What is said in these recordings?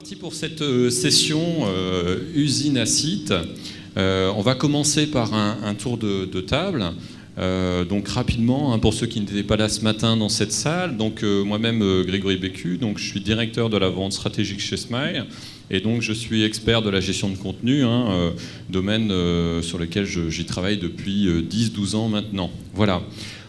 Parti pour cette session usine à site. On va commencer par un tour de table. Donc rapidement, pour ceux qui n'étaient pas là ce matin dans cette salle, donc moi-même Grégory Bécu, donc je suis directeur de la vente stratégique chez Smile et donc je suis expert de la gestion de contenu, domaine sur lequel j'y travaille depuis 10-12 ans maintenant. Voilà.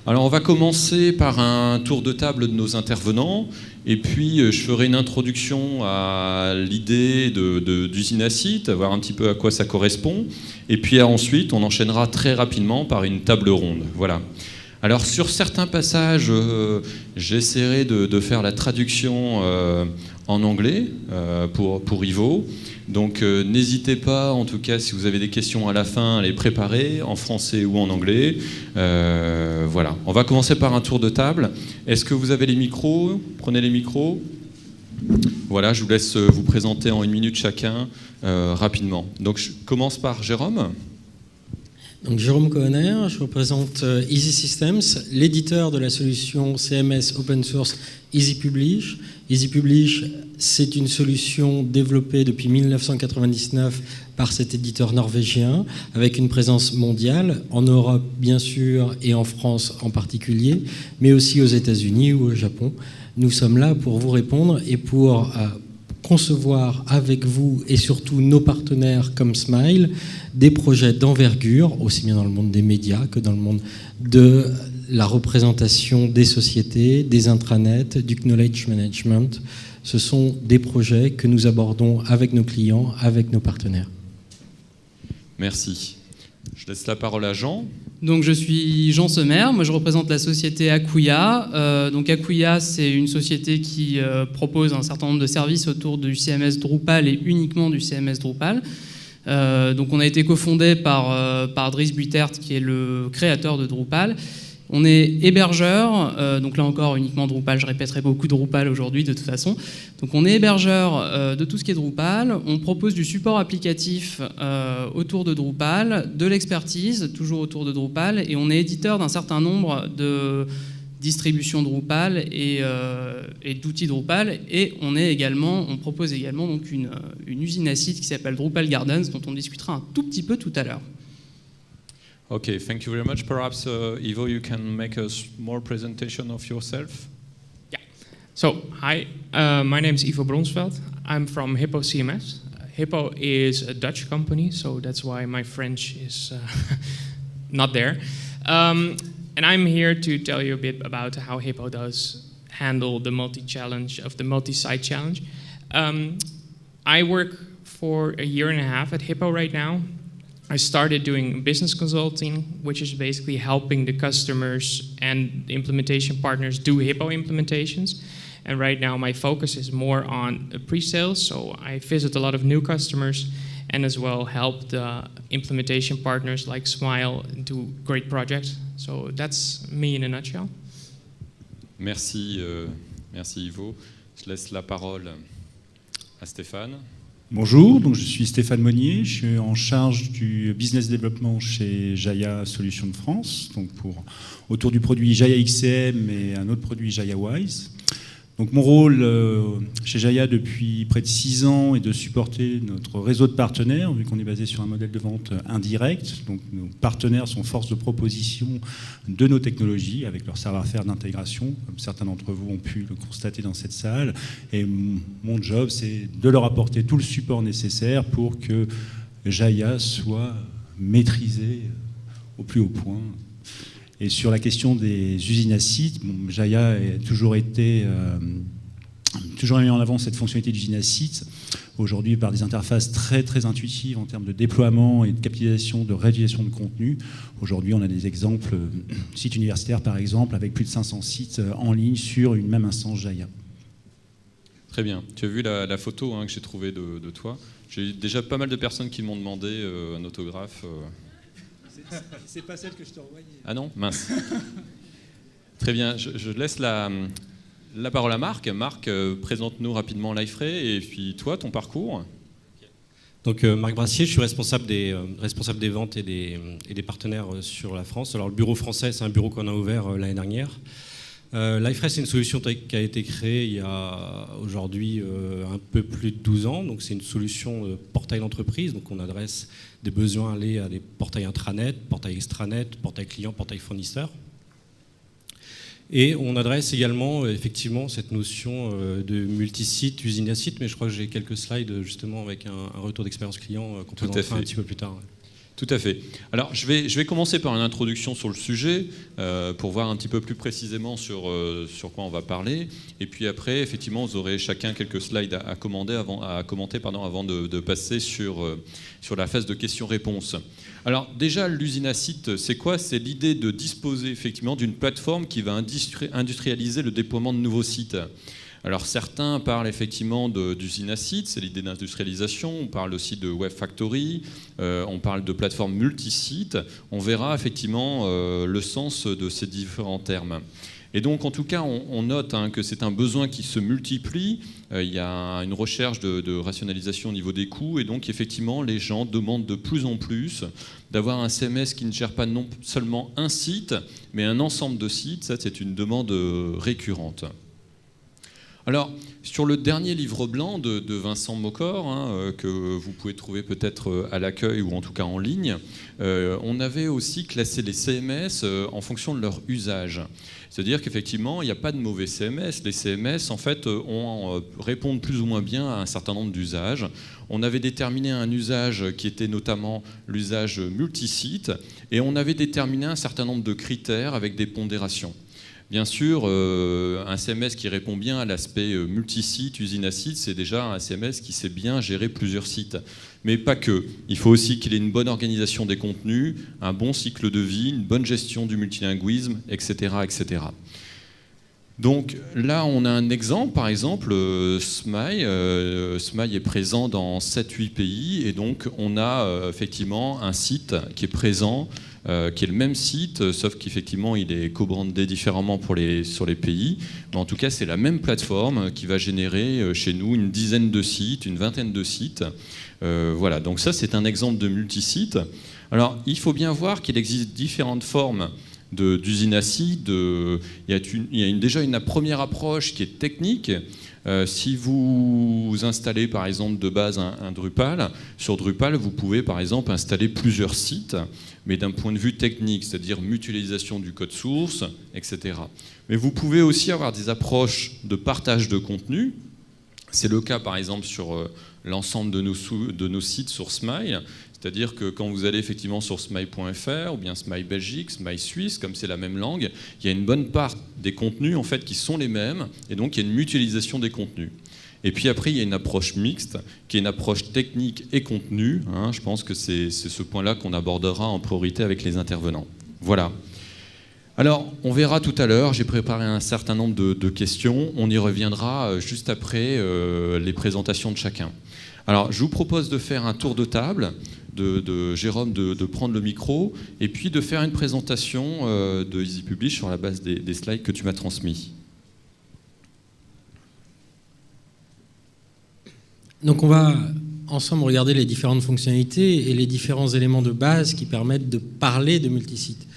Alors on va commencer par un tour de table de nos intervenants et puis je ferai une introduction à l'idée d'usine à site, voir un petit peu à quoi ça correspond et puis ensuite on enchaînera très rapidement par une table ronde. Voilà. Alors sur certains passages, j'essaierai de faire la traduction en anglais pour Ivo. Donc n'hésitez pas, en tout cas, si vous avez des questions à la fin, à les préparer en français ou en anglais. Voilà. On va commencer par un tour de table. Est-ce que vous avez les micros ? Prenez les micros. Voilà, je vous laisse vous présenter en 1 minute chacun rapidement. Donc je commence par Jérôme. Donc Jérôme Cohenner, je représente Easy Systems, l'éditeur de la solution CMS open source Easy Publish. Easy Publish, c'est une solution développée depuis 1999 par cet éditeur norvégien, avec une présence mondiale, en Europe bien sûr et en France en particulier, mais aussi aux États-Unis ou au Japon. Nous sommes là pour vous répondre et pour concevoir avec vous et surtout nos partenaires comme Smile des projets d'envergure, aussi bien dans le monde des médias que dans le monde de la représentation des sociétés, des intranets, du knowledge management. Ce sont des projets que nous abordons avec nos clients, avec nos partenaires. Merci. Je laisse la parole à Jean. Donc je suis Jean Semer, moi je représente la société Acquia. Donc Acquia, c'est une société qui propose un certain nombre de services autour du CMS Drupal et uniquement du CMS Drupal. Donc on a été cofondé par Dries Buitert, qui est le créateur de Drupal. On est hébergeur, donc là encore uniquement Drupal, je répéterai beaucoup Drupal aujourd'hui de toute façon. Donc on est hébergeur de tout ce qui est Drupal, on propose du support applicatif autour de Drupal, de l'expertise toujours autour de Drupal, et on est éditeur d'un certain nombre de distributions Drupal et d'outils Drupal, et on propose également donc une usine à site qui s'appelle Drupal Gardens, dont on discutera un tout petit peu tout à l'heure. Okay, thank you very much. Perhaps, Ivo, you can make a more presentation of yourself. Yeah. So, hi, my name is Ivo Bronsveld. I'm from Hippo CMS. Hippo is a Dutch company, so that's why my French is not there. And I'm here to tell you a bit about how Hippo does handle the multi-challenge of the multi-site challenge. I work for a year and a half at Hippo right now. I started doing business consulting, which is basically helping the customers and the implementation partners do Hippo implementations. And right now my focus is more on pre-sales, so I visit a lot of new customers and as well help the implementation partners like Smile do great projects. So that's me in a nutshell. Merci, merci Ivo. Je laisse la parole à Stéphane. Bonjour, donc je suis Stéphane Monnier, je suis en charge du business développement chez Jaya Solutions de France, donc autour du produit Jaya XCM et un autre produit Jaya Wise. Donc mon rôle chez Jaya depuis près de 6 ans est de supporter notre réseau de partenaires, vu qu'on est basé sur un modèle de vente indirect. Donc nos partenaires sont force de proposition de nos technologies avec leur savoir-faire d'intégration, comme certains d'entre vous ont pu le constater dans cette salle. Et mon job, c'est de leur apporter tout le support nécessaire pour que Jaya soit maîtrisé au plus haut point. Et sur la question des usines à site, Jaya a toujours mis en avant cette fonctionnalité d'usine à site, aujourd'hui par des interfaces très très intuitives en termes de déploiement et de capitalisation, de réalisation de contenu. Aujourd'hui, on a des exemples, sites universitaires par exemple, avec plus de 500 sites en ligne sur une même instance Jaya. Très bien. Tu as vu la photo que j'ai trouvée de toi. J'ai déjà pas mal de personnes qui m'ont demandé un autographe. C'est pas celle que je t'ai envoyée. Ah non ? Mince. Très bien, je laisse la parole à Marc. Marc, présente-nous rapidement Liferay et puis toi, ton parcours. Donc Marc Brassier, je suis responsable des ventes et des partenaires sur la France. Alors le bureau français, c'est un bureau qu'on a ouvert l'année dernière. LifeRest, c'est une solution qui a été créée il y a aujourd'hui un peu plus de 12 ans. Donc, c'est une solution de portail d'entreprise. Donc, on adresse des besoins allés à des portails intranet, portails extranet, portails clients, portails fournisseurs. Et on adresse également effectivement cette notion de multisite, usine à site, mais je crois que j'ai quelques slides justement avec un retour d'expérience client qu'on présentera un petit peu plus tard. Tout à fait. Alors, je vais commencer par une introduction sur le sujet pour voir un petit peu plus précisément sur quoi on va parler. Et puis après, effectivement, vous aurez chacun quelques slides à commenter avant de passer sur la phase de questions-réponses. Alors déjà, l'usine à site, c'est quoi? C'est l'idée de disposer effectivement d'une plateforme qui va industrialiser le déploiement de nouveaux sites. Alors certains parlent effectivement d'usine à site, c'est l'idée d'industrialisation, on parle aussi de web factory, on parle de plateforme multi-site, on verra effectivement le sens de ces différents termes. Et donc, en tout cas, on note que c'est un besoin qui se multiplie. Il y a une recherche de rationalisation au niveau des coûts. Et donc, effectivement, les gens demandent de plus en plus d'avoir un CMS qui ne gère pas non seulement un site, mais un ensemble de sites. Ça, c'est une demande récurrente. Alors, sur le dernier livre blanc de Vincent Mocor, que vous pouvez trouver peut-être à l'accueil ou en tout cas en ligne, on avait aussi classé les CMS en fonction de leur usage. C'est-à-dire qu'effectivement, il n'y a pas de mauvais CMS. Les CMS, en fait, répondent plus ou moins bien à un certain nombre d'usages. On avait déterminé un usage qui était notamment l'usage multisite, et on avait déterminé un certain nombre de critères avec des pondérations. Bien sûr, un CMS qui répond bien à l'aspect multisite, usine à site, c'est déjà un CMS qui sait bien gérer plusieurs sites. Mais pas que. Il faut aussi qu'il ait une bonne organisation des contenus, un bon cycle de vie, une bonne gestion du multilinguisme, etc. etc. Donc là, on a un exemple, par exemple, Smile. Smile est présent dans 7-8 pays, et donc on a effectivement un site qui est présent, qui est le même site, sauf qu'effectivement il est co-brandé différemment sur les pays. Mais en tout cas, c'est la même plateforme qui va générer chez nous une dizaine de sites, une vingtaine de sites. Voilà, donc ça c'est un exemple de multisite. Alors il faut bien voir qu'il existe différentes formes d'usine à site. Il y a déjà une première approche qui est technique. Si vous installez par exemple de base un Drupal, sur Drupal vous pouvez par exemple installer plusieurs sites, mais d'un point de vue technique, c'est-à-dire mutualisation du code source, etc. Mais vous pouvez aussi avoir des approches de partage de contenu. C'est le cas par exemple sur l'ensemble de nos sites sur Smile. C'est-à-dire que quand vous allez effectivement sur smile.fr ou bien Smile Belgique, Smile Suisse, comme c'est la même langue, il y a une bonne part des contenus en fait qui sont les mêmes, et donc il y a une mutualisation des contenus. Et puis après, il y a une approche mixte, qui est une approche technique et contenu. Je pense que c'est ce point-là qu'on abordera en priorité avec les intervenants. Voilà. Alors, on verra tout à l'heure, j'ai préparé un certain nombre de questions. On y reviendra juste après les présentations de chacun. Alors, je vous propose de faire un tour de table, de Jérôme de prendre le micro, et puis de faire une présentation de Easy Publish sur la base des slides que tu m'as transmis. Donc on va ensemble regarder les différentes fonctionnalités et les différents éléments de base qui permettent de parler de multisite.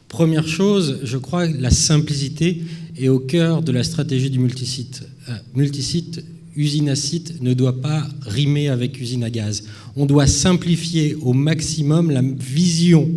Première chose, je crois que la simplicité est au cœur de la stratégie du multisite. Multisite, usine à site ne doit pas rimer avec usine à gaz. On doit simplifier au maximum la vision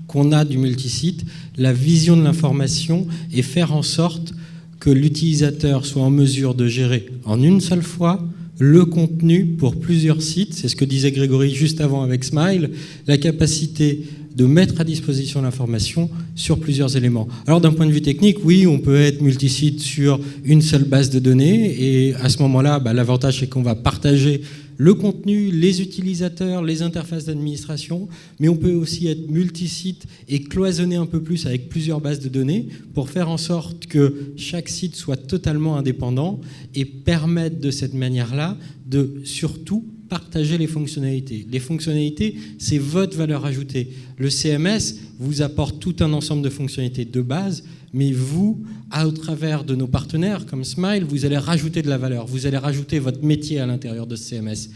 qu'on a du multisite, la vision de l'information, et faire en sorte que l'utilisateur soit en mesure de gérer en une seule fois le contenu pour plusieurs sites. C'est ce que disait Grégory juste avant avec Smile, la capacité de mettre à disposition l'information sur plusieurs éléments. Alors d'un point de vue technique, oui, on peut être multisite sur une seule base de données, et à ce moment-là, l'avantage c'est qu'on va partager le contenu, les utilisateurs, les interfaces d'administration, mais on peut aussi être multisite et cloisonner un peu plus avec plusieurs bases de données pour faire en sorte que chaque site soit totalement indépendant et permettre de cette manière-là de surtout partager les fonctionnalités. Les fonctionnalités, c'est votre valeur ajoutée. Le CMS vous apporte tout un ensemble de fonctionnalités de base, mais vous, au travers de nos partenaires comme Smile, vous allez rajouter de la valeur, vous allez rajouter votre métier à l'intérieur de ce CMS.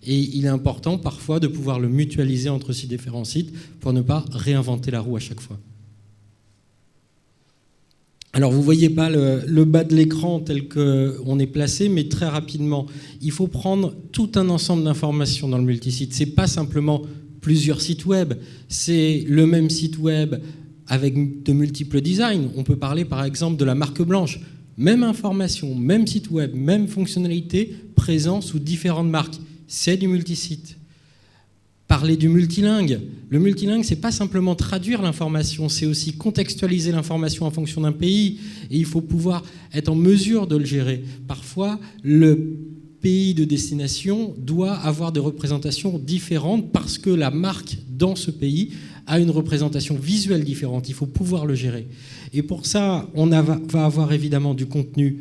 Et il est important parfois de pouvoir le mutualiser entre ces différents sites pour ne pas réinventer la roue à chaque fois. Alors vous ne voyez pas le bas de l'écran tel qu'on est placé, mais très rapidement, il faut prendre tout un ensemble d'informations dans le multisite. Ce n'est pas simplement plusieurs sites web, c'est le même site web avec de multiples designs. On peut parler par exemple de la marque blanche. Même information, même site web, même fonctionnalité présent sous différentes marques. C'est du multisite. Parler du multilingue. Le multilingue, ce n'est pas simplement traduire l'information, c'est aussi contextualiser l'information en fonction d'un pays. Et il faut pouvoir être en mesure de le gérer. Parfois, le pays de destination doit avoir des représentations différentes parce que la marque dans ce pays a une représentation visuelle différente. Il faut pouvoir le gérer. Et pour ça, on va avoir évidemment du contenu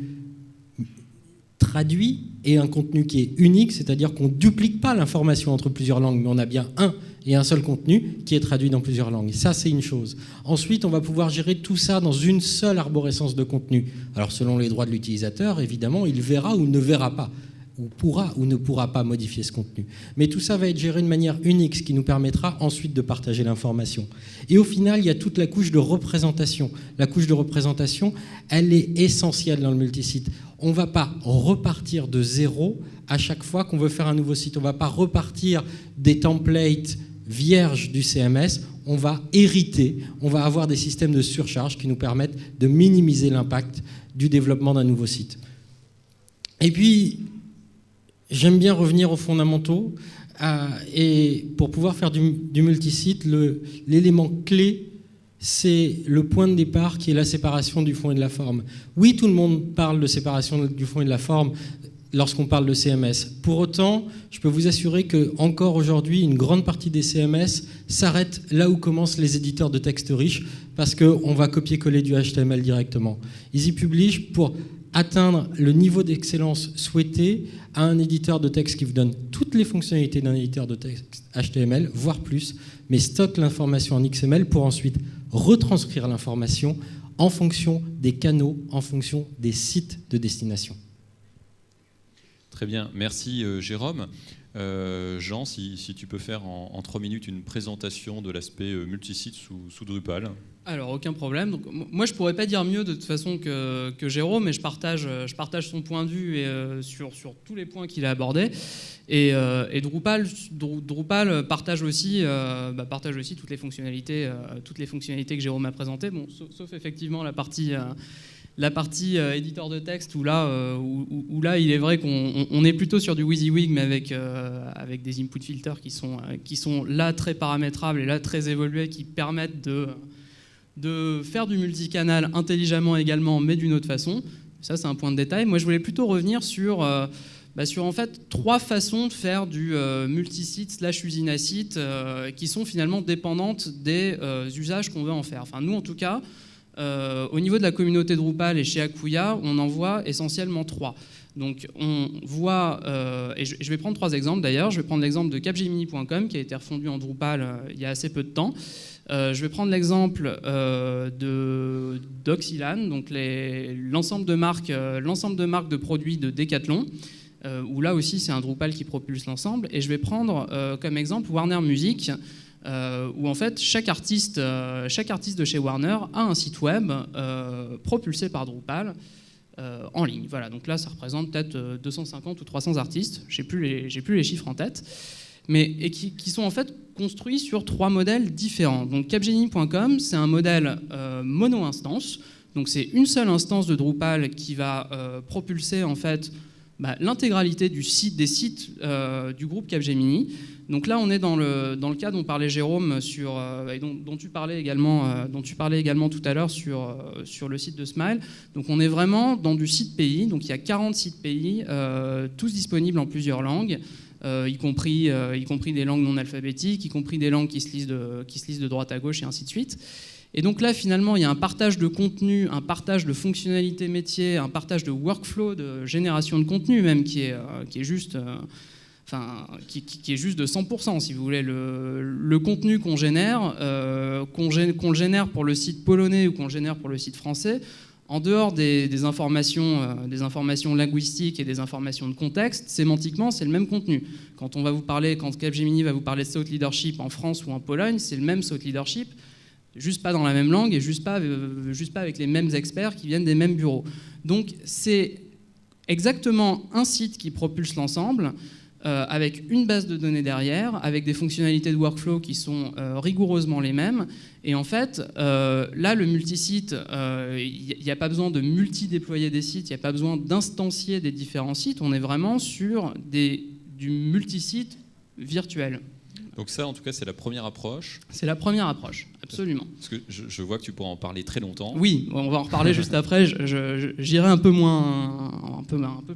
traduit et un contenu qui est unique, c'est-à-dire qu'on ne duplique pas l'information entre plusieurs langues, mais on a bien un et un seul contenu qui est traduit dans plusieurs langues. Et ça, c'est une chose. Ensuite, on va pouvoir gérer tout ça dans une seule arborescence de contenu. Alors, selon les droits de l'utilisateur, évidemment, il verra ou ne verra pas, ou pourra ou ne pourra pas modifier ce contenu. Mais tout ça va être géré de manière unique, ce qui nous permettra ensuite de partager l'information. Et au final, il y a toute la couche de représentation. La couche de représentation, elle est essentielle dans le multisite. On ne va pas repartir de zéro à chaque fois qu'on veut faire un nouveau site. On ne va pas repartir des templates vierges du CMS. On va hériter, on va avoir des systèmes de surcharge qui nous permettent de minimiser l'impact du développement d'un nouveau site. Et puis, j'aime bien revenir aux fondamentaux et pour pouvoir faire du multisite, l'élément clé, c'est le point de départ qui est la séparation du fond et de la forme. Oui, tout le monde parle de séparation du fond et de la forme lorsqu'on parle de CMS. Pour autant, je peux vous assurer qu'encore aujourd'hui, une grande partie des CMS s'arrête là où commencent les éditeurs de texte riches parce qu'on va copier-coller du HTML directement. Easy Publish, pour atteindre le niveau d'excellence souhaité, à un éditeur de texte qui vous donne toutes les fonctionnalités d'un éditeur de texte HTML, voire plus, mais stocke l'information en XML pour ensuite retranscrire l'information en fonction des canaux, en fonction des sites de destination. Très bien, merci Jérôme. Jean, si tu peux faire en 3 minutes une présentation de l'aspect multisite sous Drupal. Alors, aucun problème. Donc, moi, je ne pourrais pas dire mieux de toute façon que Jérôme, mais je partage son point de vue sur tous les points qu'il a abordés. Et Drupal partage aussi toutes les fonctionnalités que Jérôme a présentées, bon, sauf effectivement la partie éditeur de texte, où là, il est vrai qu'on est plutôt sur du WYSIWYG, mais avec des input filters qui sont là très paramétrables et là très évolués, qui permettent de faire du multicanal intelligemment également, mais d'une autre façon. Ça, c'est un point de détail. Moi, je voulais plutôt revenir sur en fait 3 façons de faire du multisite / usine à site qui sont finalement dépendantes des usages qu'on veut en faire. Enfin, nous, en tout cas, au niveau de la communauté Drupal et chez Acquia, on en voit essentiellement 3. Donc on voit, et je vais prendre 3 exemples d'ailleurs. Je vais prendre l'exemple de capgemini.com qui a été refondu en Drupal il y a assez peu de temps. Je vais prendre l'exemple de Doxilan, donc l'ensemble de marques de produits de Decathlon, où là aussi c'est un Drupal qui propulse l'ensemble. Et je vais prendre comme exemple Warner Music, où en fait chaque artiste de chez Warner a un site web propulsé par Drupal en ligne. Voilà, donc là ça représente peut-être 250 ou 300 artistes, j'ai plus les chiffres en tête, mais qui sont en fait construits sur 3 modèles différents. Donc capgemini.com, c'est un modèle mono-instance, donc c'est une seule instance de Drupal qui va propulser en fait l'intégralité des sites du groupe Capgemini. Donc là, on est dans le cas dont parlait Jérôme et dont tu parlais également tout à l'heure sur le site de Smile. Donc on est vraiment dans du site pays. Donc il y a 40 sites pays, tous disponibles en plusieurs langues, y compris des langues non alphabétiques, y compris des langues qui se lisent de droite à gauche et ainsi de suite. Et donc là, finalement, il y a un partage de contenu, un partage de fonctionnalités métiers, un partage de workflow, de génération de contenu même, qui est juste de 100%, si vous voulez. Le contenu qu'on génère, qu'on le génère pour le site polonais ou qu'on le génère pour le site français, en dehors des informations linguistiques et des informations de contexte, sémantiquement, c'est le même contenu. Quand Capgemini va vous parler de thought leadership en France ou en Pologne, c'est le même thought leadership Juste pas dans la même langue et juste pas avec les mêmes experts qui viennent des mêmes bureaux. Donc c'est exactement un site qui propulse l'ensemble, avec une base de données derrière, avec des fonctionnalités de workflow qui sont rigoureusement les mêmes. Et en fait, là, le multisite, il n'y a pas besoin de multi-déployer des sites, il n'y a pas besoin d'instancier des différents sites. On est vraiment sur du multisite virtuel. Donc ça, en tout cas, c'est la première approche. C'est la première approche, absolument. Parce que je vois que tu pourras en parler très longtemps. Oui, on va en reparler juste après. J'irai un peu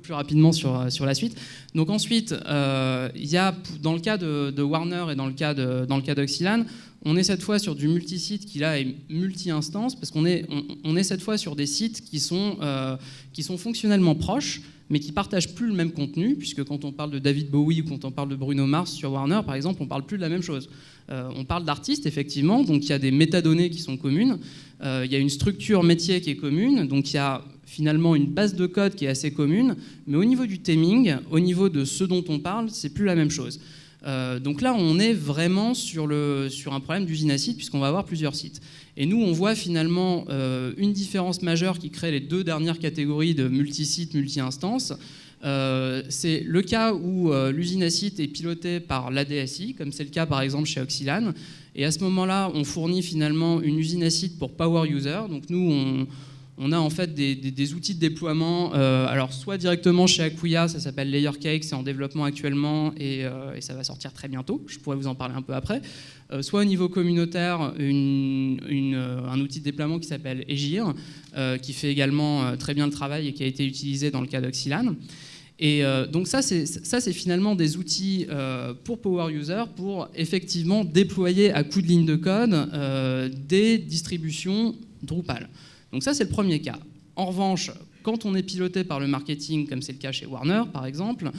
plus rapidement sur la suite. Donc ensuite, il y a dans le cas de Warner et dans le cas d'Oxylan, on est cette fois sur du multisite qui là est multi-instance, parce qu'on est cette fois sur des sites qui sont fonctionnellement proches, mais qui partagent plus le même contenu, puisque quand on parle de David Bowie ou quand on parle de Bruno Mars sur Warner, par exemple, on parle plus de la même chose. On parle d'artistes, effectivement, donc il y a des métadonnées qui sont communes, il y a une structure métier qui est commune, donc il y a finalement une base de code qui est assez commune, mais au niveau du theming, au niveau de ce dont on parle, c'est plus la même chose. Donc là, on est vraiment sur un problème d'usine à sites, puisqu'on va avoir plusieurs sites. Et nous, on voit finalement une différence majeure qui crée les deux dernières catégories de multi-sites, multi-instances. C'est le cas où l'usine à sites est pilotée par l'ADSI, comme c'est le cas par exemple chez Oxylan. Et à ce moment-là, on fournit finalement une usine à sites pour Power User. Donc nous, on a en fait des outils de déploiement, alors soit directement chez Acquia, ça s'appelle Layer Cake, c'est en développement actuellement et ça va sortir très bientôt, je pourrais vous en parler un peu après, soit au niveau communautaire, un outil de déploiement qui s'appelle Egir, qui fait également très bien le travail et qui a été utilisé dans le cas d'Oxylan. Et donc ça c'est finalement des outils pour Power User pour effectivement déployer à coup de ligne de code des distributions Drupal. Donc ça, c'est le premier cas. En revanche, quand on est piloté par le marketing, comme c'est le cas chez Warner, par exemple,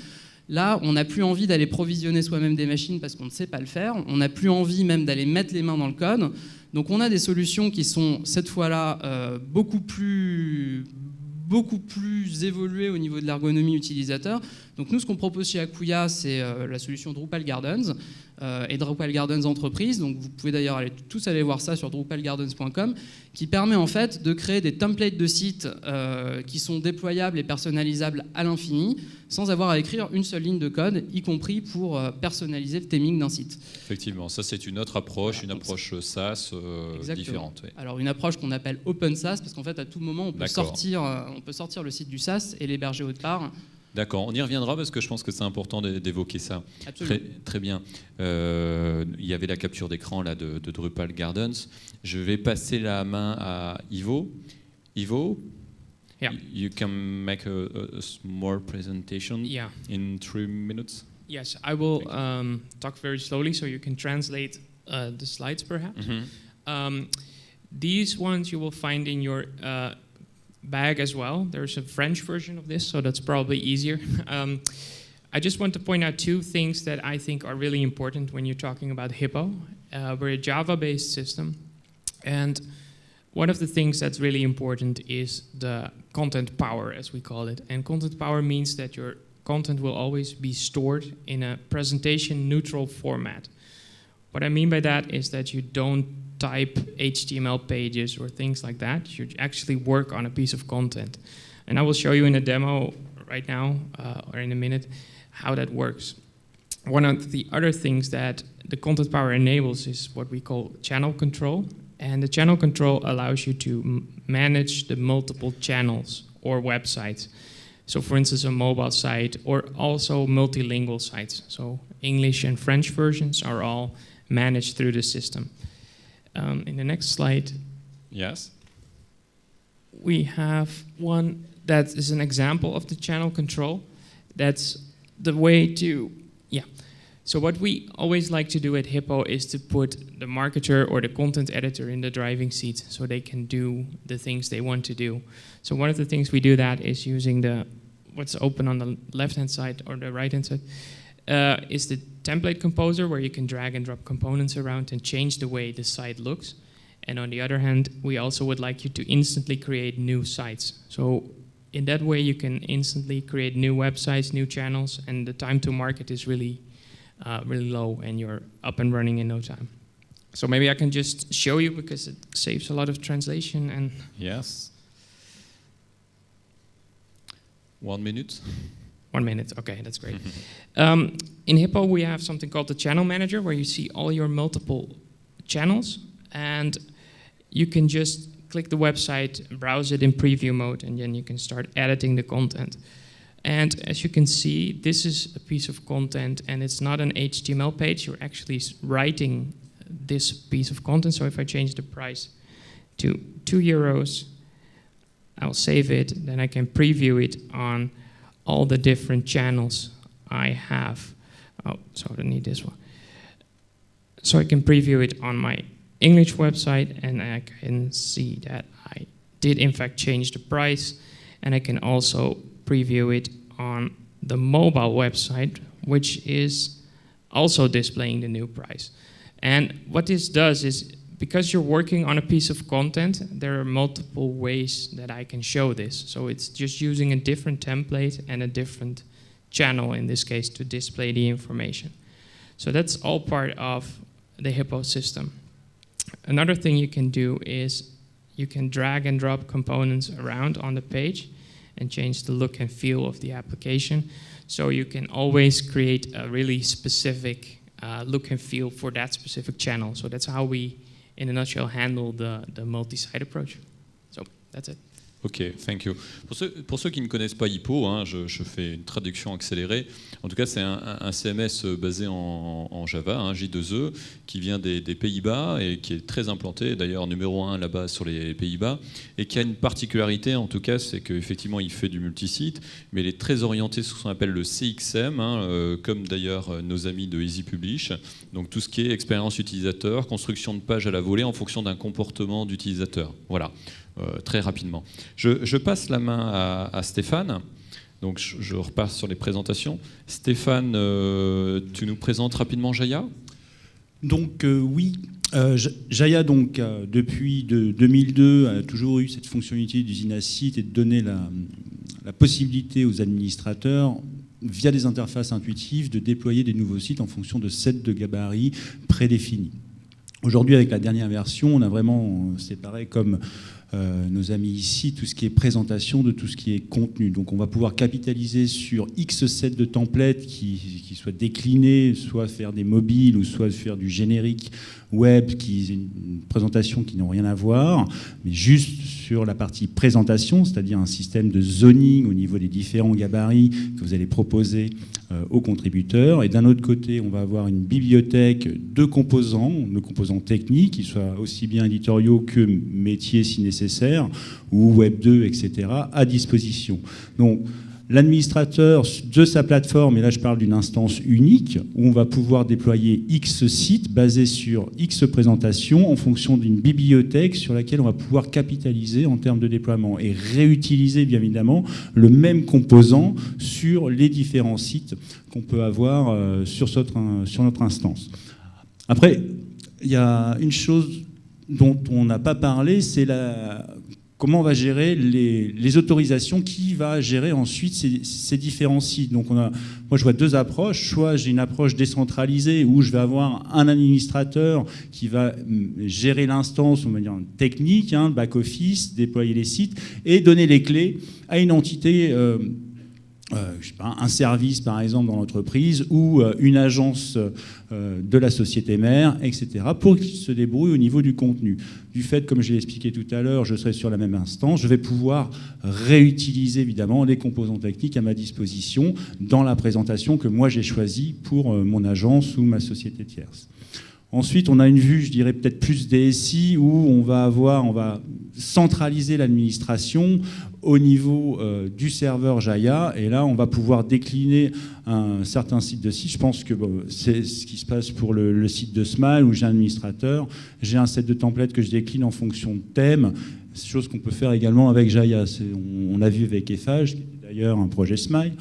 là, on n'a plus envie d'aller provisionner soi-même des machines parce qu'on ne sait pas le faire. On n'a plus envie même d'aller mettre les mains dans le code. Donc on a des solutions qui sont, cette fois-là, beaucoup plus évoluées au niveau de l'ergonomie utilisateur. Donc nous, ce qu'on propose chez Acquia, c'est la solution Drupal Gardens et Drupal Gardens Entreprise. Donc vous pouvez d'ailleurs tous aller voir ça sur drupalgardens.com, qui permet en fait de créer des templates de sites qui sont déployables et personnalisables à l'infini, sans avoir à écrire une seule ligne de code, y compris pour personnaliser le theming d'un site. Effectivement, ça c'est une autre approche, une approche SaaS différente. Oui. Alors une approche qu'on appelle Open SaaS, parce qu'en fait à tout moment on peut sortir le site du SaaS et l'héberger autre part. D'accord, on y reviendra parce que je pense que c'est important d'évoquer ça. Absolument. Très bien. Il y avait la capture d'écran là, de Drupal Gardens. Je vais passer la main à Ivo. Ivo, yeah. You can make a small presentation in 3 minutes. Yes, I will talk very slowly so you can translate the slides perhaps. Mm-hmm. These ones you will find in your bag as well. There's a French version of this, so that's probably easier. I just want to point out two things that I think are really important when you're talking about Hippo. We're a Java-based system, and one of the things that's really important is the content power, as we call it. And content power means that your content will always be stored in a presentation-neutral format. What I mean by that is that you don't type HTML pages or things like that. You actually work on a piece of content. And I will show you in a demo right now, or in a minute, how that works. One of the other things that the Content Power enables is what we call channel control. And the channel control allows you to manage the multiple channels or websites. So for instance, a mobile site or also multilingual sites. So English and French versions are all managed through the system. In the next slide, yes, we have one that is an example of the channel control. That's the way to, So what we always like to do at Hippo is to put the marketer or the content editor in the driving seat so they can do the things they want to do. So one of the things we do that is using what's open on the left-hand side or the right-hand side, is the template composer where you can drag and drop components around and change the way the site looks. And on the other hand, we also would like you to instantly create new sites. So in that way, you can instantly create new websites, new channels, and the time to market is really low, and you're up and running in no time. So maybe I can just show you because it saves a lot of translation and Yes. 1 minute. 1 minute. Okay, that's great. In Hippo, we have something called the channel manager where you see all your multiple channels, and you can just click the website, browse it in preview mode, and then you can start editing the content. And as you can see, this is a piece of content, and it's not an HTML page. You're actually writing this piece of content. So if I change the price to €2, I'll save it, then I can preview it on all the different channels I have. Oh, so I need this one. So I can preview it on my English website, and I can see that I did in fact change the price, and I can also preview it on the mobile website, which is also displaying the new price. And what this does is, because you're working on a piece of content, there are multiple ways that I can show this. So it's just using a different template and a different channel, in this case, to display the information. So that's all part of the Hippo system. Another thing you can do is you can drag and drop components around on the page and change the look and feel of the application. So you can always create a really specific look and feel for that specific channel. So that's how we, in a nutshell, handle the multi-site approach. So that's it. Ok, thank you. Pour ceux qui ne connaissent pas Hippo, hein, je fais une traduction accélérée. En tout cas, c'est un CMS basé en Java, hein, J2E, qui vient des Pays-Bas et qui est très implanté, d'ailleurs numéro 1 là-bas sur les Pays-Bas, et qui a une particularité, en tout cas, c'est qu'effectivement, il fait du multisite, mais il est très orienté sur ce qu'on appelle le CXM, hein, comme d'ailleurs nos amis de Easy Publish. Donc tout ce qui est expérience utilisateur, construction de pages à la volée en fonction d'un comportement d'utilisateur. Voilà. Très rapidement. Je passe la main à Stéphane. Donc je repasse sur les présentations. Stéphane, tu nous présentes rapidement Jaya ? Donc oui, Jaya donc depuis 2002 a toujours eu cette fonctionnalité d'usine à site et de donner la possibilité aux administrateurs, via des interfaces intuitives, de déployer des nouveaux sites en fonction de sets de gabarits prédéfinis. Aujourd'hui, avec la dernière version, on a vraiment séparé comme nos amis ici tout ce qui est présentation de tout ce qui est contenu. Donc on va pouvoir capitaliser sur X sets de templates qui soient déclinés, soit faire des mobiles ou soit faire du générique web, qui est une présentation qui n'ont rien à voir, mais juste sur la partie présentation, c'est-à-dire un système de zoning au niveau des différents gabarits que vous allez proposer aux contributeurs. Et d'un autre côté, on va avoir une bibliothèque de composants techniques, qui soient aussi bien éditoriaux que métiers si nécessaire, ou Web 2, etc., à disposition. Donc, l'administrateur de sa plateforme, et là je parle d'une instance unique, où on va pouvoir déployer X sites basés sur X présentations en fonction d'une bibliothèque sur laquelle on va pouvoir capitaliser en termes de déploiement et réutiliser bien évidemment le même composant sur les différents sites qu'on peut avoir sur notre instance. Après, il y a une chose dont on n'a pas parlé, c'est comment on va gérer les autorisations, qui va gérer ensuite ces différents sites. Donc moi je vois deux approches. Soit j'ai une approche décentralisée où je vais avoir un administrateur qui va gérer l'instance, on va dire technique, le back-office, déployer les sites et donner les clés à une entité, je sais pas, un service par exemple dans l'entreprise ou une agence de la société mère, etc., pour qu'ils se débrouillent au niveau du contenu. Du fait, comme je l'ai expliqué tout à l'heure, je serai sur la même instance, je vais pouvoir réutiliser évidemment les composants techniques à ma disposition dans la présentation que moi j'ai choisie pour mon agence ou ma société tierce. Ensuite, on a une vue, je dirais peut-être plus DSI, où on va centraliser l'administration au niveau du serveur Jaya, et là, on va pouvoir décliner un certain site de site. Je pense que c'est ce qui se passe pour le site de Smile, où j'ai un administrateur, j'ai un set de templates que je décline en fonction de thème, chose qu'on peut faire également avec Jaya. On l'a vu avec Eiffage, qui était d'ailleurs un projet Smile,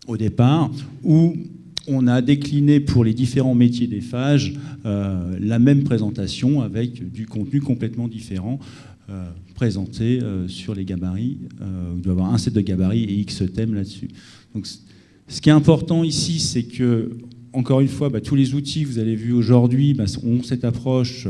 au départ, où on a décliné pour les différents métiers d'Eiffage la même présentation avec du contenu complètement différent présenté sur les gabarits. Il doit y avoir un set de gabarits et X thèmes là-dessus. Donc, ce qui est important ici, c'est que encore une fois, tous les outils que vous avez vus aujourd'hui ont cette approche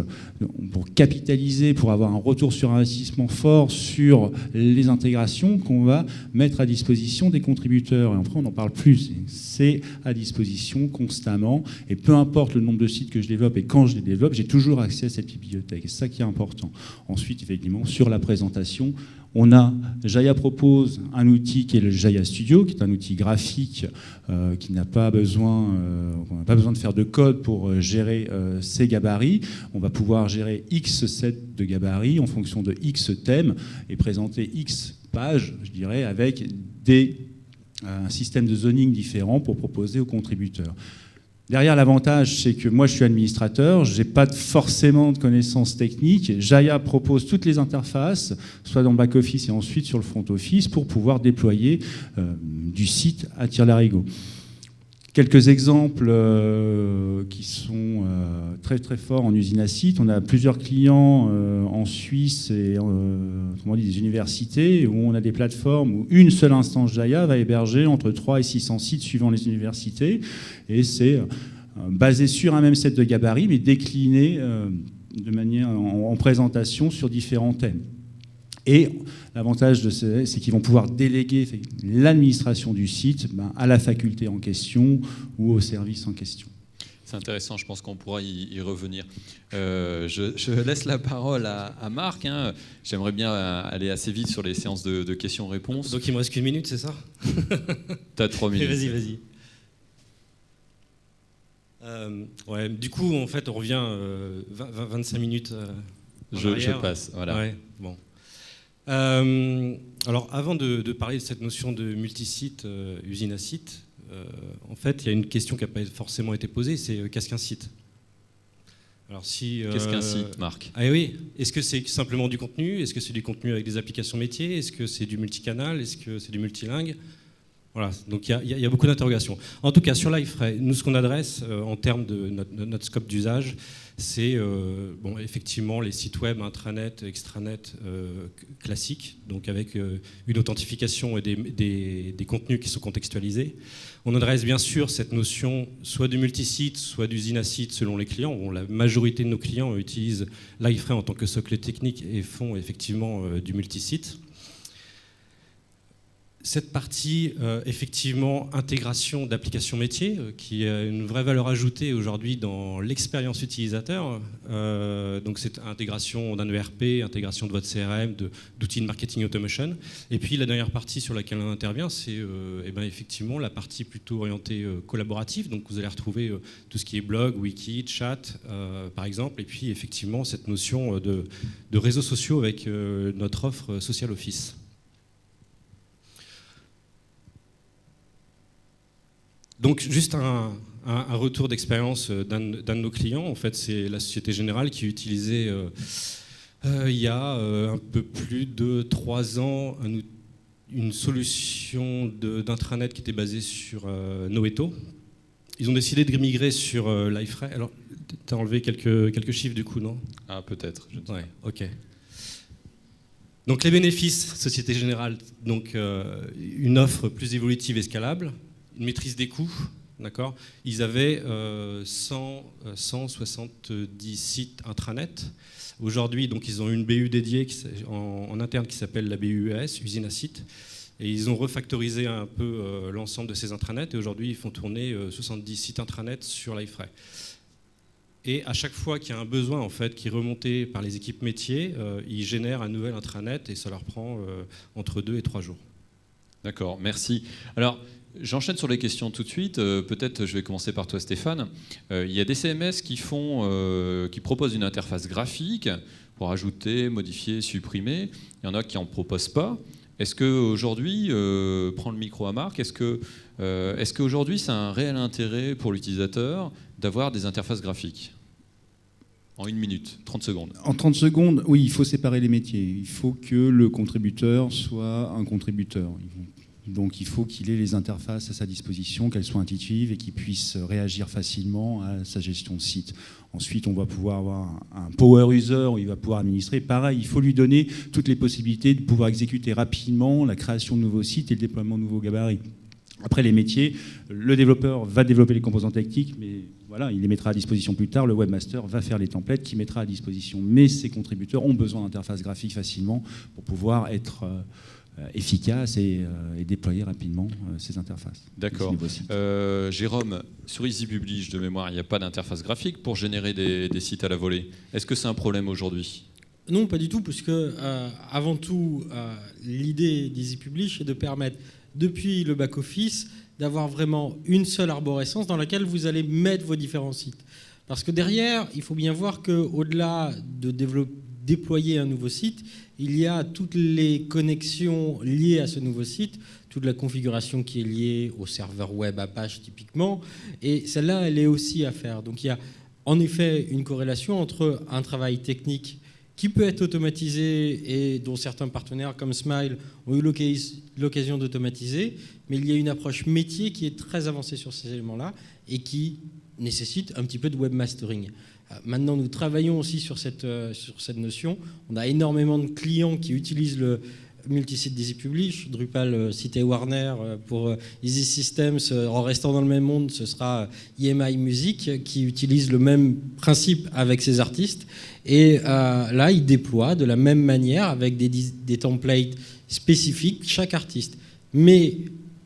pour capitaliser, pour avoir un retour sur investissement fort sur les intégrations qu'on va mettre à disposition des contributeurs. Et après, on n'en parle plus. C'est à disposition constamment. Et peu importe le nombre de sites que je développe et quand je les développe, j'ai toujours accès à cette bibliothèque. Et c'est ça qui est important. Ensuite, effectivement, sur la présentation, Jaya propose un outil qui est le Jaya Studio, qui est un outil graphique qui n'a pas besoin de faire de code pour gérer ses gabarits. On va pouvoir gérer X sets de gabarits en fonction de X thèmes et présenter X pages, je dirais, avec un système de zoning différent pour proposer aux contributeurs. Derrière, l'avantage, c'est que moi, je suis administrateur, je n'ai pas forcément de connaissances techniques. Jaya propose toutes les interfaces, soit dans le back-office et ensuite sur le front-office, pour pouvoir déployer du site à tire-larigot. Quelques exemples qui sont très très forts en usine à site. On a plusieurs clients en Suisse et autrement dit des universités où on a des plateformes où une seule instance Jaya va héberger entre 3 et 600 sites suivant les universités. Et c'est basé sur un même set de gabarits mais décliné de manière en présentation sur différents thèmes. Et l'avantage de c'est qu'ils vont pouvoir déléguer l'administration du site à la faculté en question ou au service en question. C'est intéressant, je pense qu'on pourra y revenir. Je laisse la parole à Marc. J'aimerais bien aller assez vite sur les séances de questions-réponses. Donc il me reste qu'une minute, c'est ça? T'as 3 minutes. Vas-y. Ouais, du coup, en fait, on revient 25 minutes je passe, voilà. Ouais, bon. Alors, avant de parler de cette notion de multisite, usine à site, en fait, il y a une question qui n'a pas forcément été posée, c'est qu'est-ce qu'un site? Alors, qu'est-ce qu'un site, Marc? Ah oui, est-ce que c'est simplement du contenu? Est-ce que c'est du contenu avec des applications métiers? Est-ce que c'est du multicanal? Est-ce que c'est du multilingue? Voilà, donc il y a beaucoup d'interrogations. En tout cas, sur Livefray, nous, ce qu'on adresse en termes de notre scope d'usage, c'est effectivement les sites web, intranet, extranet classiques, donc avec une authentification et des contenus qui sont contextualisés. On adresse bien sûr cette notion soit du multisite, soit d'usine à site selon les clients. Bon, la majorité de nos clients utilisent Livefray en tant que socle technique et font effectivement du multisite. Cette partie, effectivement, intégration d'applications métiers, qui a une vraie valeur ajoutée aujourd'hui dans l'expérience utilisateur. Donc, c'est intégration d'un ERP, intégration de votre CRM, d'outils de marketing automation. Et puis, la dernière partie sur laquelle on intervient, c'est effectivement la partie plutôt orientée collaborative. Donc, vous allez retrouver tout ce qui est blog, wiki, chat, par exemple. Et puis, effectivement, cette notion de réseaux sociaux avec notre offre Social Office. Donc, juste un retour d'expérience d'un de nos clients. En fait, c'est la Société Générale qui utilisait, il y a un peu plus de 3 ans, une solution d'intranet qui était basée sur Noeto. Ils ont décidé de migrer sur Livefray. Alors, tu as enlevé quelques chiffres du coup, non? Ah, peut-être. Ouais, ok. Donc, les bénéfices, Société Générale, donc une offre plus évolutive et scalable, une maîtrise des coûts, d'accord. Ils avaient 170 sites intranet. Aujourd'hui, donc, ils ont une BU dédiée en interne qui s'appelle la BU ES, usine à site. Et ils ont refactorisé un peu l'ensemble de ces intranets. Et aujourd'hui, ils font tourner 70 sites intranet sur Livefray. Et à chaque fois qu'il y a un besoin en fait, qui est remonté par les équipes métiers, ils génèrent un nouvel intranet et ça leur prend entre 2 et 3 jours. D'accord, merci. Alors, j'enchaîne sur les questions tout de suite. Peut-être je vais commencer par toi, Stéphane. Il y a des CMS qui proposent une interface graphique pour ajouter, modifier, supprimer. Il y en a qui n'en proposent pas. Est-ce qu'aujourd'hui, prends le micro à Marc, est-ce qu'aujourd'hui c'est un réel intérêt pour l'utilisateur d'avoir des interfaces graphiques? En 1 minute, 30 secondes. En 30 secondes, oui, il faut séparer les métiers. Il faut que le contributeur soit un contributeur. Donc il faut qu'il ait les interfaces à sa disposition, qu'elles soient intuitives et qu'il puisse réagir facilement à sa gestion de site. Ensuite, on va pouvoir avoir un power user où il va pouvoir administrer. Pareil, il faut lui donner toutes les possibilités de pouvoir exécuter rapidement la création de nouveaux sites et le déploiement de nouveaux gabarits. Après, les métiers, le développeur va développer les composants techniques, mais voilà, il les mettra à disposition plus tard. Le webmaster va faire les templates qu'il mettra à disposition. Mais ces contributeurs ont besoin d'interfaces graphiques facilement pour pouvoir être efficaces et déployer rapidement ces interfaces. D'accord. Jérôme, sur EasyPublish, de mémoire, il n'y a pas d'interface graphique pour générer des sites à la volée. Est-ce que c'est un problème aujourd'hui ? Non, pas du tout, puisque avant tout, l'idée d'EasyPublish est de permettre, depuis le back-office, d'avoir vraiment une seule arborescence dans laquelle vous allez mettre vos différents sites. Parce que derrière, il faut bien voir qu'au-delà de déployer un nouveau site, il y a toutes les connexions liées à ce nouveau site, toute la configuration qui est liée au serveur web Apache typiquement, et celle-là, elle est aussi à faire. Donc il y a en effet une corrélation entre un travail technique qui peut être automatisé et dont certains partenaires comme Smile ont eu l'occasion d'automatiser, mais il y a une approche métier qui est très avancée sur ces éléments-là et qui nécessite un petit peu de webmastering. Maintenant, nous travaillons aussi sur cette notion. On a énormément de clients qui utilisent le multisite d'EasyPublish. Drupal citait Warner pour Easy Systems. En restant dans le même monde, ce sera EMI Music qui utilise le même principe avec ses artistes. Et là, ils déploient de la même manière avec des templates spécifiques chaque artiste. Mais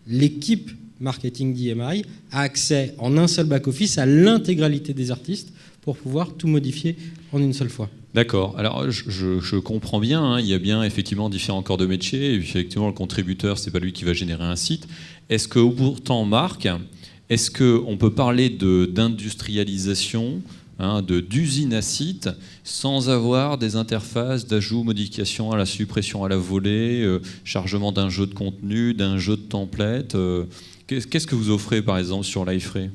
l'équipe marketing d'EMI a accès en un seul back-office à l'intégralité des artistes pour pouvoir tout modifier en une seule fois. D'accord. Alors, je comprends bien, hein, il y a bien effectivement différents corps de métier, et effectivement, le contributeur, c'est pas lui qui va générer un site. Est-ce que, pourtant, Marc, est-ce qu'on peut parler d'industrialisation, d'usine à site, sans avoir des interfaces d'ajout, modification à la suppression à la volée, chargement d'un jeu de contenu, d'un jeu de template Qu'est-ce que vous offrez, par exemple, sur Liferay ?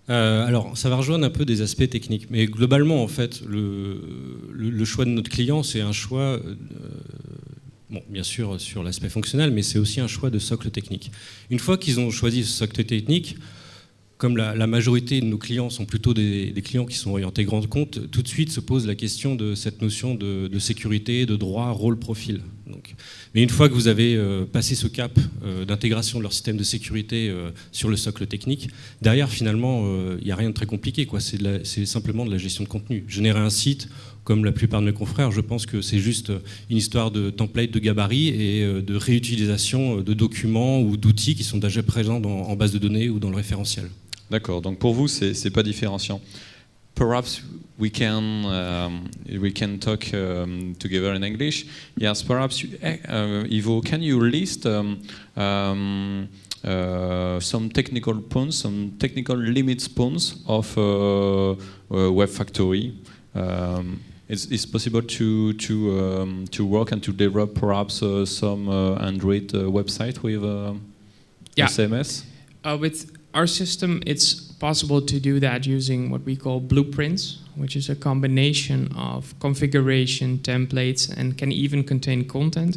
Alors, ça va rejoindre un peu des aspects techniques. Mais globalement, en fait, le choix de notre client, c'est un choix, bien sûr, sur l'aspect fonctionnel, mais c'est aussi un choix de socle technique. Une fois qu'ils ont choisi ce socle technique, comme la majorité de nos clients sont plutôt des clients qui sont orientés grand compte, tout de suite se pose la question de cette notion de sécurité, de droit, rôle, profil. Donc, mais une fois que vous avez passé ce cap d'intégration de leur système de sécurité sur le socle technique, derrière, finalement, il n'y a rien de très compliqué, quoi. C'est simplement de la gestion de contenu. Générer un site, comme la plupart de mes confrères, je pense que c'est juste une histoire de template, de gabarit et de réutilisation de documents ou d'outils qui sont déjà présents en base de données ou dans le référentiel. D'accord, donc pour vous, c'est pas différenciant. Perhaps we can talk together in English. Yes, perhaps Ivo, can you list some technical points, some technical limits points of Web Factory? It's possible to work and to develop perhaps some Android website with SMS? With our system, it's possible to do that using what we call blueprints, which is a combination of configuration, templates, and can even contain content.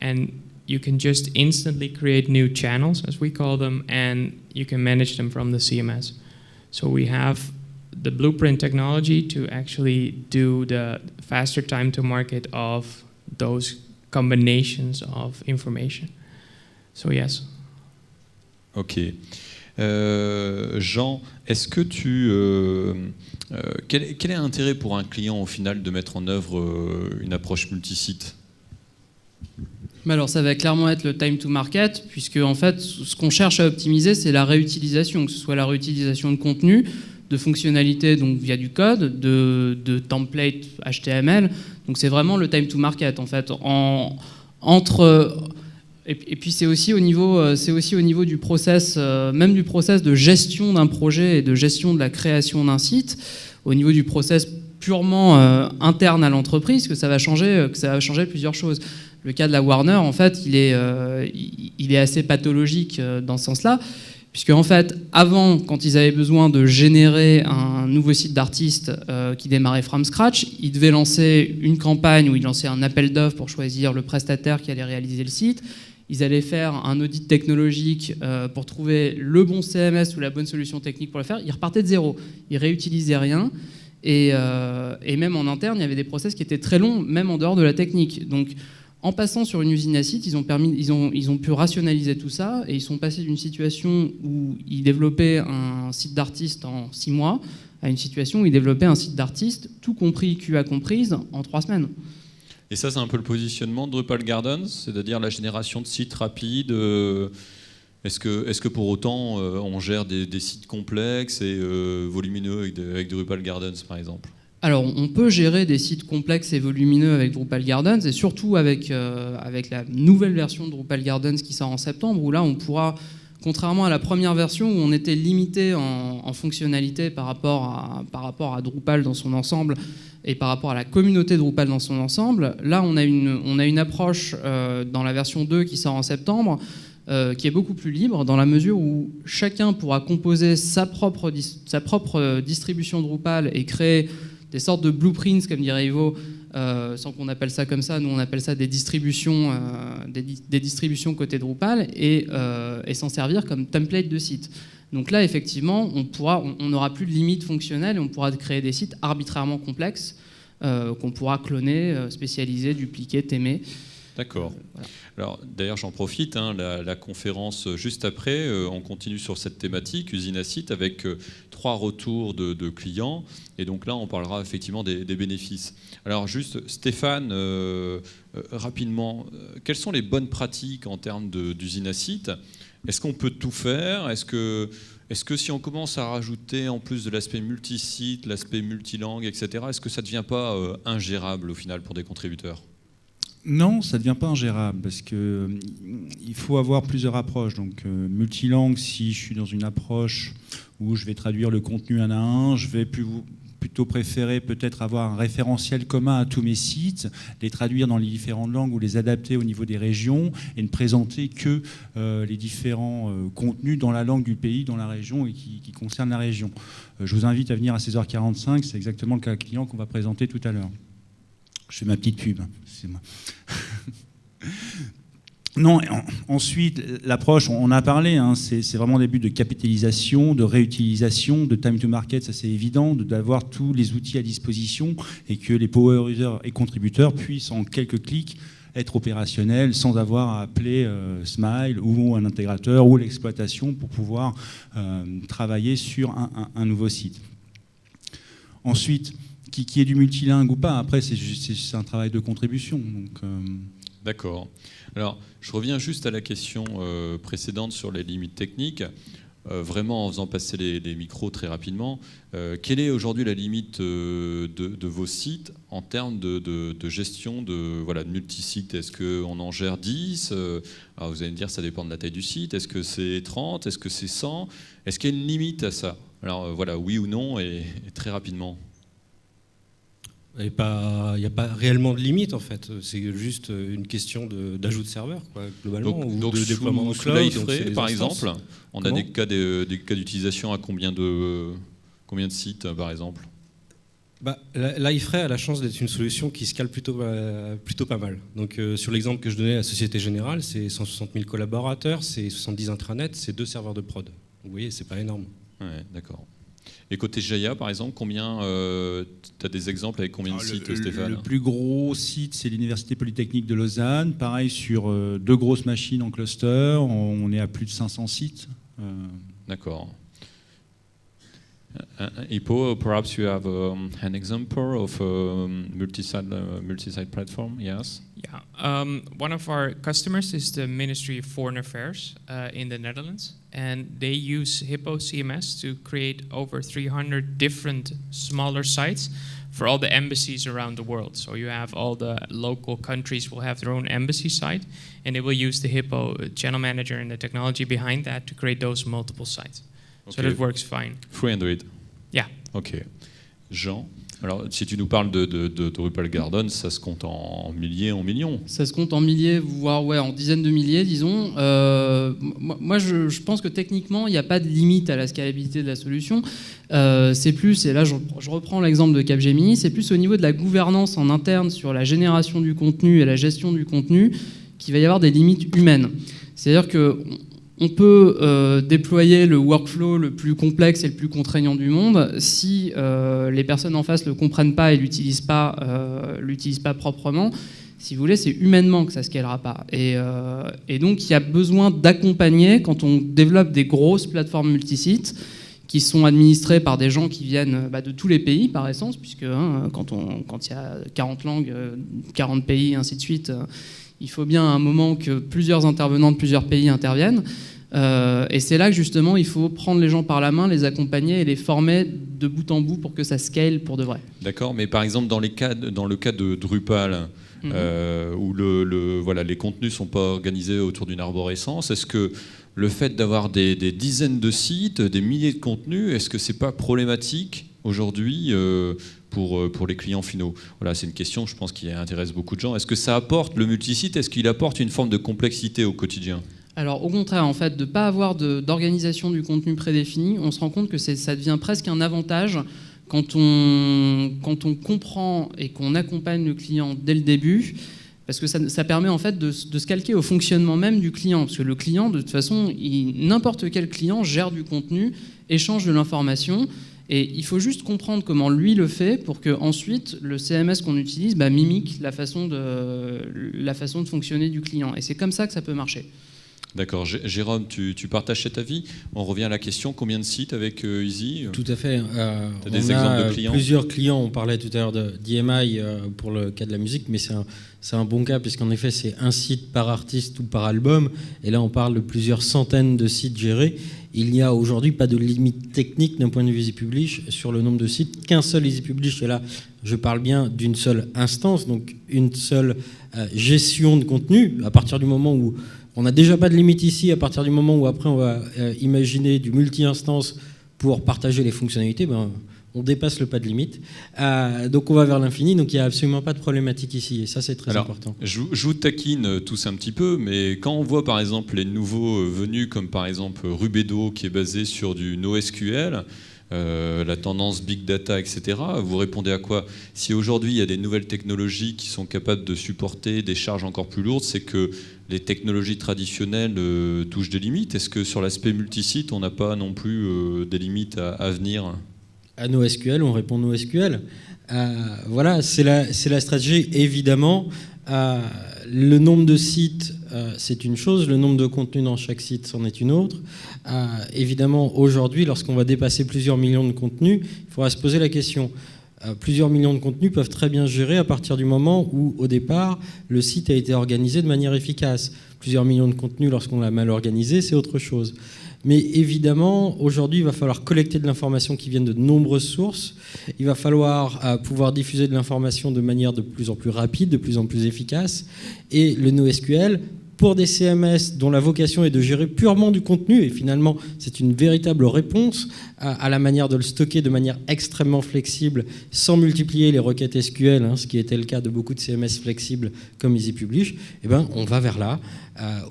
And you can just instantly create new channels, as we call them, and you can manage them from the CMS. So we have the blueprint technology to actually do the faster time to market of those combinations of information. So yes. Okay. Jean, est-ce que quel est l'intérêt pour un client au final de mettre en œuvre une approche multisite ? Alors ça va clairement être le time to market, puisque en fait ce qu'on cherche à optimiser, c'est la réutilisation, que ce soit la réutilisation de contenu, de fonctionnalités donc via du code, de templates HTML. Donc c'est vraiment le time to market en fait. Et puis c'est aussi au niveau du process, même du process de gestion d'un projet et de gestion de la création d'un site, au niveau du process purement interne à l'entreprise, que ça va changer plusieurs choses. Le cas de la Warner, en fait, il est assez pathologique dans ce sens-là, puisque en fait, avant, quand ils avaient besoin de générer un nouveau site d'artiste qui démarrait from scratch, ils devaient lancer une campagne où ils lançaient un appel d'offres pour choisir le prestataire qui allait réaliser le site. Ils allaient faire un audit technologique pour trouver le bon CMS ou la bonne solution technique pour le faire. Ils repartaient de zéro. Ils réutilisaient rien. Et même en interne, il y avait des process qui étaient très longs, même en dehors de la technique. Donc, En passant sur une usine à site, ils ont pu rationaliser tout ça et ils sont passés d'une situation où ils développaient un site d'artiste en 6 mois à une situation où ils développaient un site d'artiste, tout compris, QA comprise, en 3 semaines. Et ça, c'est un peu le positionnement de Drupal Gardens, c'est-à-dire la génération de sites rapides. Est-ce que pour autant, on gère des sites complexes et volumineux avec Drupal Gardens, par exemple ? Alors, on peut gérer des sites complexes et volumineux avec Drupal Gardens, et surtout avec la nouvelle version de Drupal Gardens qui sort en septembre, où là, on pourra, contrairement à la première version où on était limité en fonctionnalité par rapport à Drupal dans son ensemble et par rapport à la communauté Drupal dans son ensemble, là, on a une approche dans la version 2 qui sort en septembre qui est beaucoup plus libre, dans la mesure où chacun pourra composer sa propre distribution Drupal et créer des sortes de blueprints, comme dirait Ivo, sans qu'on appelle ça comme ça. Nous, on appelle ça des distributions côté Drupal, et s'en servir comme template de site. Donc là, effectivement, on n'aura plus de limites fonctionnelles et on pourra créer des sites arbitrairement complexes qu'on pourra cloner, spécialiser, dupliquer, thémer. D'accord. Voilà. Alors, d'ailleurs, j'en profite, la conférence juste après, on continue sur cette thématique, usine à site, avec 3 retours de clients. Et donc là, on parlera effectivement des bénéfices. Alors, juste, Stéphane, rapidement, quelles sont les bonnes pratiques en termes d'usine à site ? Est-ce qu'on peut tout faire ? Est-ce que si on commence à rajouter en plus de l'aspect multisite, l'aspect multilangue, etc., est-ce que ça ne devient pas ingérable au final pour des contributeurs ? Non, ça ne devient pas ingérable parce qu'il faut avoir plusieurs approches. Donc, multilangue, si je suis dans une approche où je vais traduire le contenu un à un, je vais plutôt préférer peut-être avoir un référentiel commun à tous mes sites, les traduire dans les différentes langues ou les adapter au niveau des régions et ne présenter que les différents contenus dans la langue du pays, dans la région et qui concernent la région. Je vous invite à venir à 16h45, c'est exactement le cas client qu'on va présenter tout à l'heure. Je fais ma petite pub, c'est moi. Non, ensuite, l'approche, on en a parlé, c'est vraiment des buts de capitalisation, de réutilisation, de time to market, ça c'est évident, d'avoir tous les outils à disposition et que les power users et contributeurs puissent en quelques clics être opérationnels sans avoir à appeler Smile ou un intégrateur ou l'exploitation pour pouvoir travailler sur un nouveau site. Ensuite, qui est du multilingue ou pas, après c'est un travail de contribution. Donc, D'accord. Alors, je reviens juste à la question précédente sur les limites techniques. Vraiment, en faisant passer les micros très rapidement, quelle est aujourd'hui la limite de vos sites en termes de gestion de multisites ? Est-ce qu'on en gère 10 ? Alors vous allez me dire, ça dépend de la taille du site. Est-ce que c'est 30 ? Est-ce que c'est 100 ? Est-ce qu'il y a une limite à ça ? Alors oui ou non, et très rapidement. Il n'y a pas réellement de limite en fait, c'est juste une question d'ajout de serveurs globalement, donc ou de déploiement en cloud. Liferay, par exemple, on a des cas d'utilisation à combien de sites par exemple ? Liferay a la chance d'être une solution qui scale plutôt pas mal. Donc sur l'exemple que je donnais à la Société Générale, c'est 160 000 collaborateurs, c'est 70 intranets, c'est 2 serveurs de prod. Donc, vous voyez, c'est pas énorme. Ouais, d'accord. Et côté Jaya, par exemple, tu as des exemples avec combien de sites, Stéphane ? Le plus gros site, c'est l'Université Polytechnique de Lausanne. Pareil, sur 2 grosses machines en cluster, on est à plus de 500 sites. D'accord. Ipo, perhaps you have an example of a multi-site platform, yes? Yeah, one of our customers is the Ministry of Foreign Affairs in the Netherlands, and they use Hippo CMS to create over 300 different smaller sites for all the embassies around the world. So you have all the local countries will have their own embassy site, and they will use the Hippo channel manager and the technology behind that to create those multiple sites. Okay. So that works fine. 300. Yeah. Ok. Jean, alors si tu nous parles de Drupal Gardens, ça se compte en milliers, en millions. Ça se compte en milliers, voire en dizaines de milliers, disons. Moi, je pense que techniquement, il n'y a pas de limite à la scalabilité de la solution. C'est plus, et là je reprends l'exemple de Capgemini, c'est plus au niveau de la gouvernance en interne sur la génération du contenu et la gestion du contenu qu'il va y avoir des limites humaines. C'est-à-dire que on peut déployer le workflow le plus complexe et le plus contraignant du monde. Si les personnes en face ne le comprennent pas et ne l'utilisent pas proprement, si vous voulez, c'est humainement que ça ne scalera pas. Et donc, il y a besoin d'accompagner quand on développe des grosses plateformes multisites qui sont administrées par des gens qui viennent de tous les pays, par essence, puisque quand il y a 40 langues, 40 pays, ainsi de suite, il faut bien à un moment que plusieurs intervenants de plusieurs pays interviennent. Et c'est là que justement il faut prendre les gens par la main, les accompagner et les former de bout en bout pour que ça scale pour de vrai. D'accord, mais par exemple dans le cas de Drupal, où les contenus ne sont pas organisés autour d'une arborescence, est-ce que le fait d'avoir des dizaines de sites, des milliers de contenus, est-ce que c'est pas problématique aujourd'hui pour les clients finaux? Voilà, c'est une question, je pense, qui intéresse beaucoup de gens. Est-ce que ça apporte, le multisite, est-ce qu'il apporte une forme de complexité au quotidien? Alors au contraire, en fait, de ne pas avoir d'organisation du contenu prédéfini, on se rend compte que ça devient presque un avantage quand on comprend et qu'on accompagne le client dès le début, parce que ça permet en fait de se calquer au fonctionnement même du client, parce que le client, de toute façon, n'importe quel client gère du contenu, échange de l'information, et il faut juste comprendre comment lui le fait pour que ensuite le CMS qu'on utilise mimique la façon de fonctionner du client. Et c'est comme ça que ça peut marcher. D'accord. Jérôme, tu partages cet avis? On revient à la question, combien de sites avec Easy? Tout à fait. Tu as des exemples de clients? Plusieurs clients, on parlait tout à l'heure d'EMI pour le cas de la musique, mais c'est un bon cas puisqu'en effet c'est un site par artiste ou par album, et là on parle de plusieurs centaines de sites gérés. Il n'y a aujourd'hui pas de limite technique d'un point de vue EasyPublish sur le nombre de sites, qu'un seul EasyPublish, et là je parle bien d'une seule instance, donc une seule gestion de contenu. À partir du moment où on n'a déjà pas de limite ici, à partir du moment où après on va imaginer du multi-instance pour partager les fonctionnalités, on dépasse le pas de limite. Donc on va vers l'infini, donc il n'y a absolument pas de problématique ici, et ça c'est très important. Je vous taquine tous un petit peu, mais quand on voit par exemple les nouveaux venus, comme par exemple Rubedo, qui est basé sur du NoSQL, la tendance Big Data, etc., vous répondez à quoi? Si aujourd'hui il y a des nouvelles technologies qui sont capables de supporter des charges encore plus lourdes, c'est que les technologies traditionnelles touchent des limites. Est-ce que sur l'aspect multisite, on n'a pas non plus des limites à venir? À NoSQL, on répond NoSQL. Voilà, c'est la stratégie, évidemment. Le nombre de sites, c'est une chose, le nombre de contenus dans chaque site, c'en est une autre. Évidemment, aujourd'hui, lorsqu'on va dépasser plusieurs millions de contenus, il faudra se poser la question. Plusieurs millions de contenus peuvent très bien gérer à partir du moment où, au départ, le site a été organisé de manière efficace. Plusieurs millions de contenus, lorsqu'on l'a mal organisé, c'est autre chose. Mais évidemment, aujourd'hui, il va falloir collecter de l'information qui vienne de nombreuses sources. Il va falloir pouvoir diffuser de l'information de manière de plus en plus rapide, de plus en plus efficace. Et le NoSQL, pour des CMS dont la vocation est de gérer purement du contenu, et finalement c'est une véritable réponse à la manière de le stocker de manière extrêmement flexible, sans multiplier les requêtes SQL, ce qui était le cas de beaucoup de CMS flexibles comme EasyPublish, on va vers là.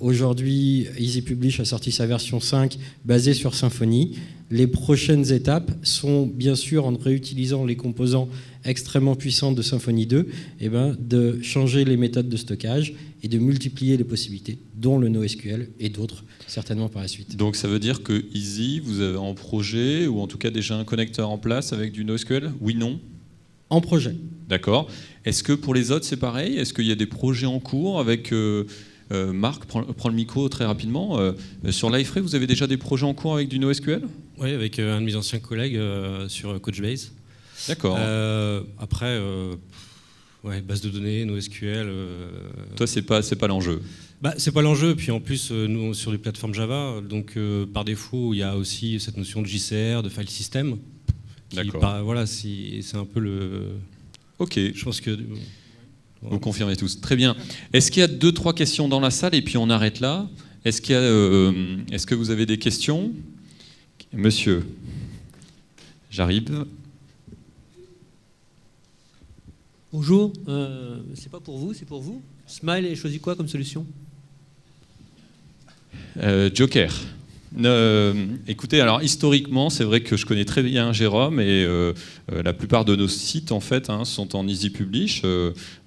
Aujourd'hui, EasyPublish a sorti sa version 5 basée sur Symfony. Les prochaines étapes sont bien sûr, en réutilisant les composants extrêmement puissants de Symfony 2, de changer les méthodes de stockage et de multiplier les possibilités, dont le NoSQL et d'autres certainement par la suite. Donc ça veut dire que Easy, vous avez en projet, ou en tout cas déjà un connecteur en place avec du NoSQL? Oui, non? En projet. D'accord. Est-ce que pour les autres c'est pareil? Est-ce qu'il y a des projets en cours avec... Marc, prends le micro très rapidement. Sur Liferay, vous avez déjà des projets en cours avec du NoSQL? Oui, avec un de mes anciens collègues sur Couchbase. D'accord. Après, base de données, NoSQL. Toi, c'est pas l'enjeu. C'est pas l'enjeu. Puis en plus, nous, sur des plateformes Java, donc par défaut, il y a aussi cette notion de JCR, de file system. D'accord. Voilà, c'est un peu le. Ok. Je pense que. Vous confirmez tous. Très bien. Est-ce qu'il y a 2-3 questions dans la salle et puis on arrête là? Est-ce que vous avez des questions? Monsieur, j'arrive. Bonjour, c'est pas pour vous, c'est pour vous. Smile a choisi quoi comme solution? Joker. Écoutez, alors historiquement, c'est vrai que je connais très bien Jérôme et la plupart de nos sites en fait sont en Easy Publish.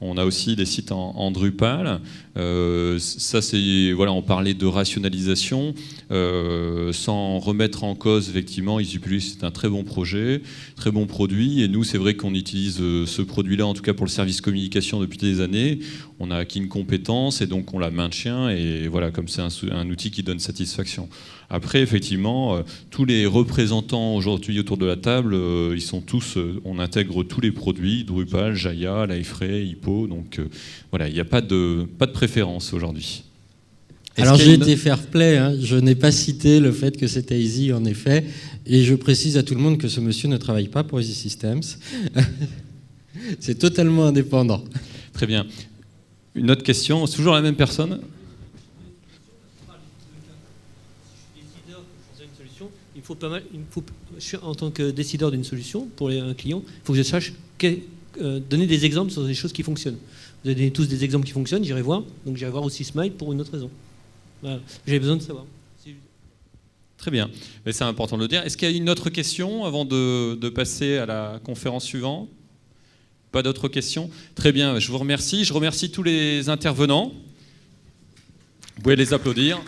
On a aussi des sites en Drupal. Ça, c'est voilà, on parlait de rationalisation, sans remettre en cause effectivement. Easy Publish, c'est un très bon projet, très bon produit. Et nous, c'est vrai qu'on utilise ce produit-là, en tout cas pour le service communication depuis des années. On a acquis une compétence et donc on la maintient. Et voilà, comme c'est un outil qui donne satisfaction. Après, effectivement, tous les représentants aujourd'hui autour de la table, ils sont tous, on intègre tous les produits, Drupal, Jaya, Liferay, Hippo, donc voilà, il n'y a pas de préférence aujourd'hui. Alors j'ai été fair play, hein. Je n'ai pas cité le fait que c'était Easy en effet, et je précise à tout le monde que ce monsieur ne travaille pas pour Easy Systems. C'est totalement indépendant. Très bien. Une autre question, c'est toujours la même personne ? En tant que décideur d'une solution pour un client, il faut que je sache donner des exemples sur des choses qui fonctionnent. Vous avez donné tous des exemples qui fonctionnent, j'irai voir. Donc j'irai voir aussi Smile pour une autre raison. Voilà. J'ai besoin de savoir. Très bien. Mais c'est important de le dire. Est-ce qu'il y a une autre question avant de passer à la conférence suivante ? Pas d'autres questions ? Très bien, je vous remercie. Je remercie tous les intervenants. Vous pouvez les applaudir.